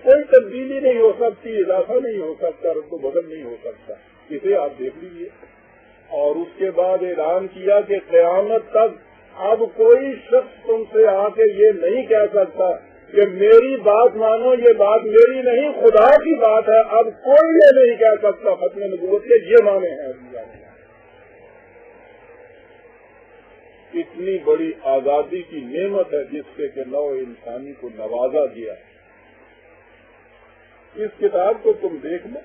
کوئی تبدیلی نہیں ہو سکتی، اضافہ نہیں ہو سکتا، رد و بدل نہیں ہو سکتا، اسے آپ دیکھ لیجیے۔ اور اس کے بعد اعلان کیا کہ قیامت تک اب کوئی شخص تم سے آ کے یہ نہیں کہہ سکتا کہ میری بات مانو، یہ بات میری نہیں، خدا کی بات ہے۔ اب کوئی یہ نہیں کہہ سکتا ختم نبوت کے یہ معنی ہیں۔ اتنی بڑی آزادی کی نعمت ہے جس سے کہ نوع انسانی کو نوازا گیا۔ اس کتاب کو تم دیکھ لو،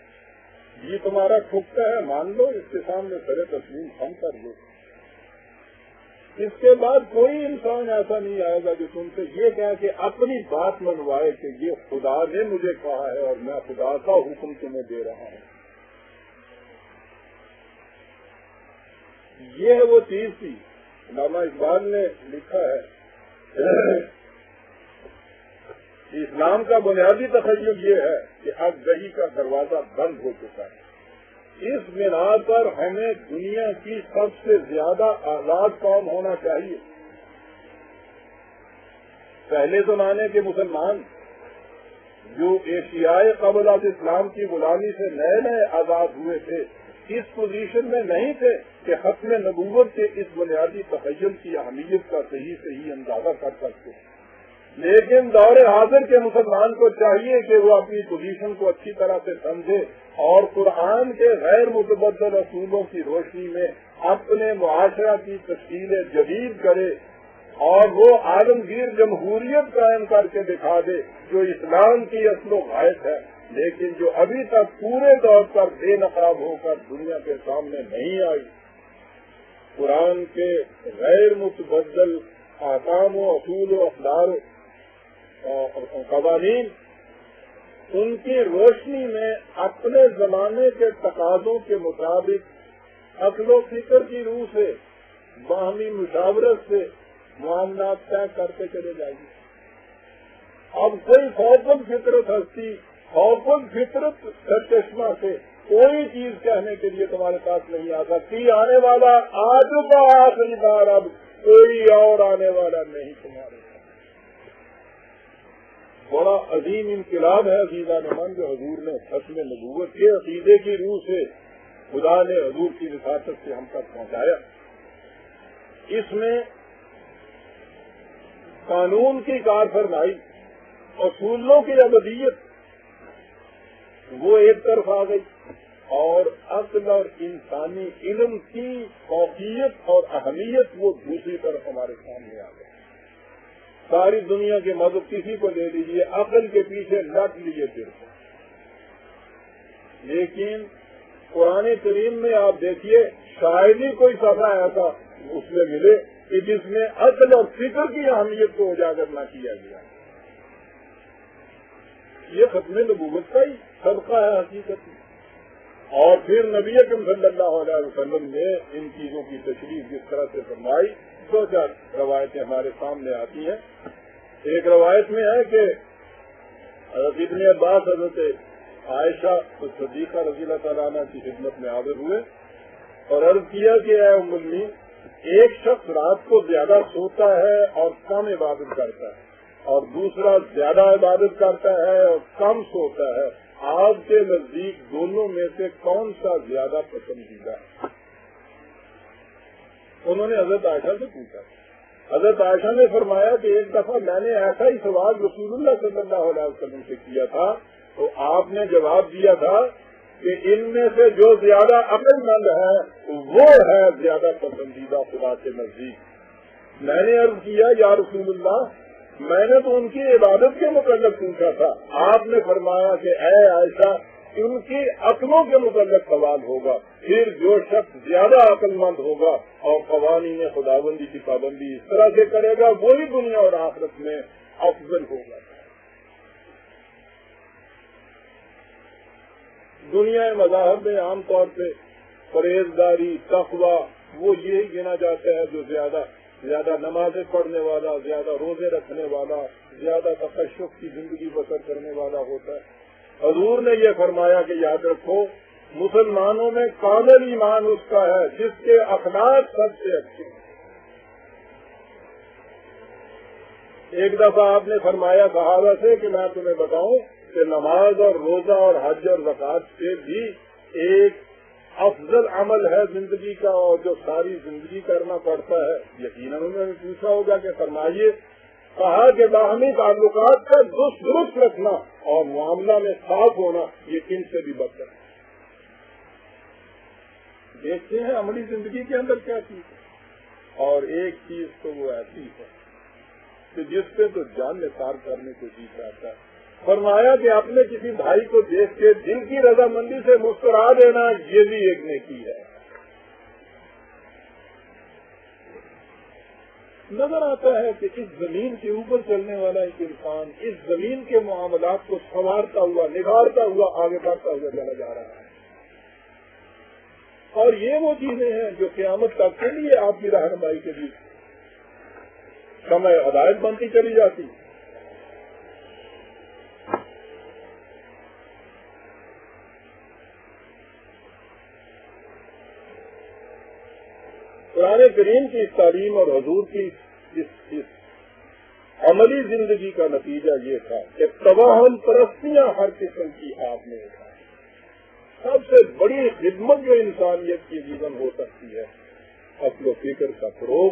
یہ تمہارا ٹھکا ہے، مان لو، اس کے سامنے سر تسلیم ہم کر لو۔ اس کے بعد کوئی انسان ایسا نہیں آئے گا جو تم سے یہ کہے کہ اپنی بات منوائے کہ یہ خدا نے مجھے کہا ہے اور میں خدا کا حکم تمہیں دے رہا ہوں۔ یہ ہے وہ چیز تھی۔ علامہ اقبال نے لکھا ہے اسلام کا بنیادی تخیل یہ ہے کہ اب گہی کا دروازہ بند ہو چکا ہے۔ اس بنا پر ہمیں دنیا کی سب سے زیادہ آزاد قوم ہونا چاہیے۔ پہلے زمانے کے مسلمان جو ایشیائے قبل از اسلام کی غلامی سے نئے نئے آزاد ہوئے تھے، اس پوزیشن میں نہیں تھے کہ ختم نبوت کے اس بنیادی تخیل کی اہمیت کا صحیح اندازہ کر سکتے۔ لیکن دور حاضر کے مسلمان کو چاہیے کہ وہ اپنی پوزیشن کو اچھی طرح سے سمجھے اور قرآن کے غیر متبدل اصولوں کی روشنی میں اپنے معاشرہ کی تشکیل جدید کرے اور وہ عالمگیر جمہوریت قائم کر کے دکھا دے جو اسلام کی اصل و غائب ہے، لیکن جو ابھی تک پورے طور پر بے نقاب ہو کر دنیا کے سامنے نہیں آئی۔ قرآن کے غیر متبدل احکام و اصول و اقدار و قوانین، ان کی روشنی میں اپنے زمانے کے تقاضوں کے مطابق عقل و فکر کی روح سے باہمی مشاورت سے معاملات طے کرتے چلے جائیے۔ اب کوئی فوق الفطرت ہستی، فوق الفطرت چشمہ سے کوئی چیز کہنے کے لیے تمہارے پاس نہیں آ سکتی۔ آنے والا آج کا آخری بار، اب کوئی اور آنے والا نہیں تمہارے پاس۔ بڑا عظیم انقلاب ہے عزیزان من جو حضور نے ختم نبوت کے عقیدے کی روح سے خدا نے حضور کی وساطت سے ہم تک پہنچایا۔ اس میں قانون کی کار فرمائی، اصولوں کی ابدیت وہ ایک طرف آ گئی اور عقل اور انسانی علم کی فوقیت اور اہمیت وہ دوسری طرف ہمارے سامنے آ گئی۔ ساری دنیا کے مذہب کسی کو لے لیجیے، عقل کے پیچھے لٹ لیجیے پھر، لیکن قرآن کریم میں آپ دیکھیے شاید ہی کوئی صفحہ ایسا اس میں ملے کہ جس میں عقل اور فکر کی اہمیت کو اجاگر نہ کیا گیا۔ یہ ختم نبوت کا ہی صدقہ ہے حقیقت میں۔ اور پھر نبی اکرم صلی اللہ علیہ وسلم نے ان چیزوں کی تشریح جس طرح سے فرمائی، دو چار روایتیں ہمارے سامنے آتی ہیں۔ ایک روایت میں ہے کہ حضرت ابن عباس حضرت عائشہ صدیقہ رضی اللہ تعالیٰ عنہ کی خدمت میں حاضر ہوئے اور عرض کیا کہ اے ام المؤمنین، ایک شخص رات کو زیادہ سوتا ہے اور کم عبادت کرتا ہے اور دوسرا زیادہ عبادت کرتا ہے اور کم سوتا ہے، آپ کے نزدیک دونوں میں سے کون سا زیادہ پسندیدہ ہے؟ انہوں نے حضرت عائشہ سے پوچھا۔ حضرت عائشہ نے فرمایا کہ ایک دفعہ میں نے ایسا ہی سوال رسول اللہ صلی اللہ علیہ وسلم سے کیا تھا تو آپ نے جواب دیا تھا کہ ان میں سے جو زیادہ عقل مند ہے وہ ہے زیادہ پسندیدہ خدا کے نزدیک۔ میں نے عرض کیا یا رسول اللہ، میں نے تو ان کی عبادت کے متعلق پوچھا تھا، آپ نے فرمایا کہ اے عائشہ ان کی عقلوں کے متعلق سوال ہوگا، پھر جو شخص زیادہ عقل مند ہوگا اور قوانین خداوندی کی پابندی اس طرح سے کرے گا وہی دنیا اور آخرت میں افضل ہوگا۔ دنیا مذاہب میں عام طور پہ پرہیزگاری، تقوی وہ یہی گنا جاتا ہے جو زیادہ نمازیں پڑھنے والا، زیادہ روزے رکھنے والا، زیادہ تخشف کی زندگی بسر کرنے والا ہوتا ہے۔ حضور نے یہ فرمایا کہ یاد رکھو مسلمانوں میں کامل ایمان اس کا ہے جس کے اخلاق سب سے اچھے ہیں۔ ایک دفعہ آپ نے فرمایا صحابہ سے کہ میں تمہیں بتاؤں کہ نماز اور روزہ اور حج اور زکوٰۃ سے بھی ایک افضل عمل ہے زندگی کا اور جو ساری زندگی کرنا پڑتا ہے. یقیناً انہوں نے پوچھا ہوگا کہ فرمائیے. کہا کہ باہمی تعلقات کا درست رکھنا اور معاملہ میں صاف ہونا یہ کن سے بھی بدتر ہے. دیکھتے ہیں عملی زندگی کے اندر کیا چیز ہے. اور ایک چیز تو وہ ایسی ہے کہ جس پہ تو جان نثار کرنے کو جی چاہتا ہے. فرمایا کہ اپنے کسی بھائی کو دیکھ کے دل کی رضامندی سے مسکرا دینا یہ بھی ایک نیکی ہے. نظر آتا ہے کہ اس زمین کے اوپر چلنے والا ایک انسان اس زمین کے معاملات کو سنوارتا ہوا نگارتا ہوا آگے بڑھتا ہوا چلا جا رہا ہے. اور یہ وہ چیزیں ہیں جو قیامت تک کے لیے آپ کی رہنمائی کے لیے شمع ہدایت بنتی چلی جاتی. قرآن کریم کی اس تعلیم اور حضور کی اس عملی زندگی کا نتیجہ یہ تھا کہ توہم پرستیاں ہر قسم کی آپ نے اٹھائی. سب سے بڑی خدمت جو انسانیت کی جیون ہو سکتی ہے عقل و فکر کا فروغ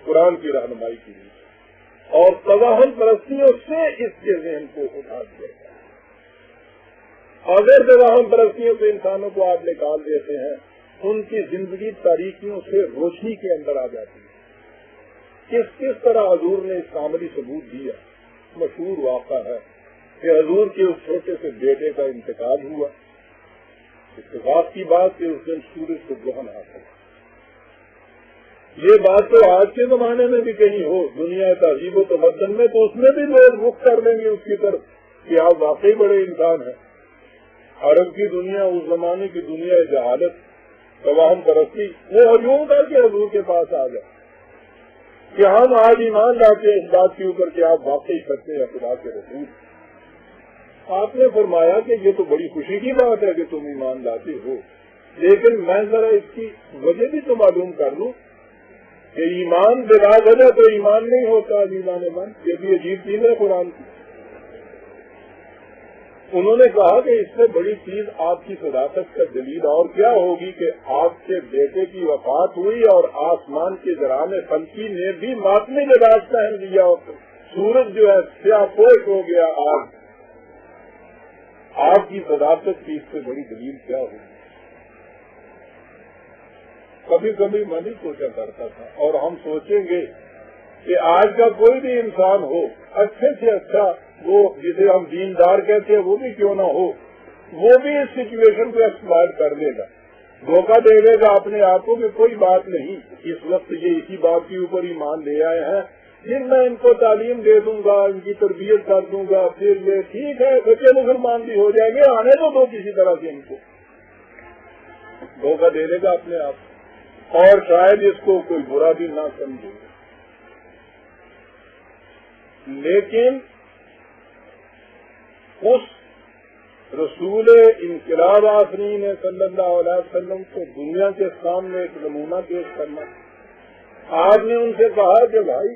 قرآن کی رہنمائی کے لیے اور توہم پرستیوں سے اس کے ذہن کو اٹھا دیا جائے. اگر توہم پرستیوں سے انسانوں کو آپ نکال دیتے ہیں ان کی زندگی تاریکیوں سے روشنی کے اندر آ جاتی ہے. کس طرح حضور نے اس کا عملی ثبوت دیا. مشہور واقعہ ہے کہ حضور کے اس چھوٹے سے بیٹے کا انتقال ہوا. اتفاق کی بات کہ اس دن سورج کو گرہن حاصل. یہ بات تو آج کے زمانے میں بھی کہیں ہو دنیا تہذیب و تمدن میں تو اس میں بھی لوگ رخ کر لیں گے اس کی طرف کہ آپ واقعی بڑے انسان ہیں. عرب کی دنیا اس زمانے کی دنیا جہالت توہم پرستی وہ ہجوم کر کے حضور کے پاس آ جائے کہ ہم آج ایمان لاتے اس بات کے اوپر کہ آپ واقعی کرتے ہیں خدا کے رسول. آپ نے فرمایا کہ یہ تو بڑی خوشی کی بات ہے کہ تم ایمان لاتے ہو لیکن میں ذرا اس کی وجہ بھی تو معلوم کر لوں کہ ایمان بلا وجہ تو ایمان نہیں ہوتا. عزیزان من یہ بھی عجیب چیز ہے قرآن کی. انہوں نے کہا کہ اس سے بڑی چیز آپ کی صداقت کا دلیل اور کیا ہوگی کہ آپ کے بیٹے کی وفات ہوئی اور آسمان کے جرائم فلکی نے بھی ماتمی لباس پہن لیا اور سورج جو ہے سیاہ پوش ہو گیا. آپ کی صداقت کی اس سے بڑی دلیل کیا ہوگی. کبھی کبھی میں نہیں سوچا کرتا تھا اور ہم سوچیں گے کہ آج کا کوئی بھی انسان ہو اچھے سے اچھا وہ جسے ہم دیندار کہتے ہیں وہ بھی کیوں نہ ہو وہ بھی اس سچویشن کو ایکسپلائٹ کر لے گا دھوکہ دے دے گا اپنے آپ کو کہ کوئی بات نہیں. اس وقت یہ اسی بات کے اوپر ایمان لے آئے ہیں جن میں ان کو تعلیم دے دوں گا ان کی تربیت کر دوں گا پھر یہ ٹھیک ہے بچے مسلمان بھی ہو جائیں گے آنے تو دو کسی طرح سے ان کو دھوکہ دے دے گا اپنے آپ اور شاید اس کو کوئی برا بھی نہ سمجھے. لیکن اس رسول انقلاب آفرین صلی اللہ علیہ وسلم کو دنیا کے سامنے ایک نمونہ پیش کرنا. آپ نے ان سے کہا کہ بھائی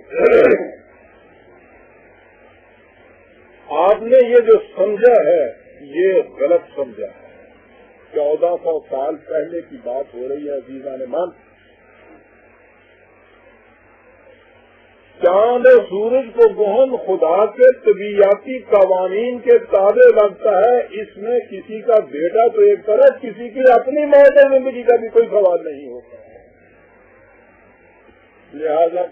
آپ نے یہ جو سمجھا ہے یہ غلط سمجھا ہے. 1400 سال پہلے کی بات ہو رہی ہے عزیزان من. چاند سورج کو گہن خدا کے طبیعیاتی قوانین کے تابع لگتا ہے. اس میں کسی کا بیٹا تو ایک طرف کسی کی اپنی موت زندگی کا بھی کوئی سوال نہیں ہوتا. لہذا